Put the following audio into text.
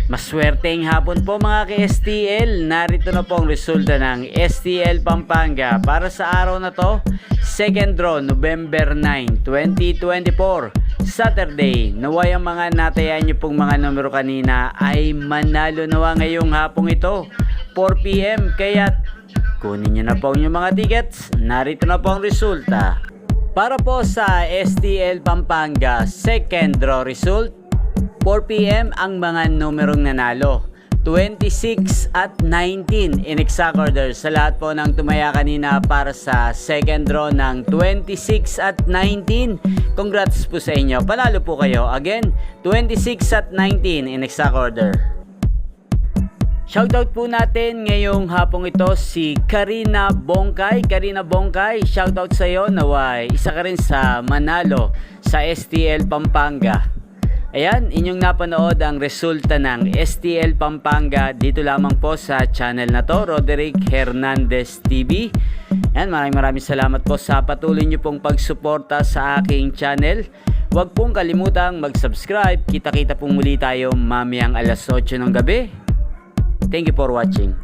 Maswerteng hapon po mga ka-STL. Narito na po ang resulta ng STL Pampanga para sa araw na to, second draw, November 9, 2024, Saturday. Naway ang mga natayan nyo pong mga numero kanina ay manalo nawa ngayong hapong ito, 4 PM. Kaya kunin nyo na po yung mga tickets. Narito na po ang resulta. Para po sa STL Pampanga second draw result, 4 PM ang mga numerong nanalo. 26 at 19 in exact order sa lahat po ng tumaya kanina para sa second draw ng 26 at 19. Congrats po sa inyo. Panalo po kayo. Again, 26 at 19 in exact order. Shoutout po natin ngayong hapong ito si Karina Bongkay. Karina Bongkay, shoutout sa iyo. Naway, isa ka rin sa manalo sa STL Pampanga. Ayan, inyong napanood ang resulta ng STL Pampanga dito lamang po sa channel na to, Roderick Hernandez TV. Ayan, maraming salamat po sa patuloy nyo pong pagsuporta sa aking channel. Huwag pong kalimutang mag-subscribe. Kita-kita pong muli tayo mamayang alas 8 ng gabi. Thank you for watching.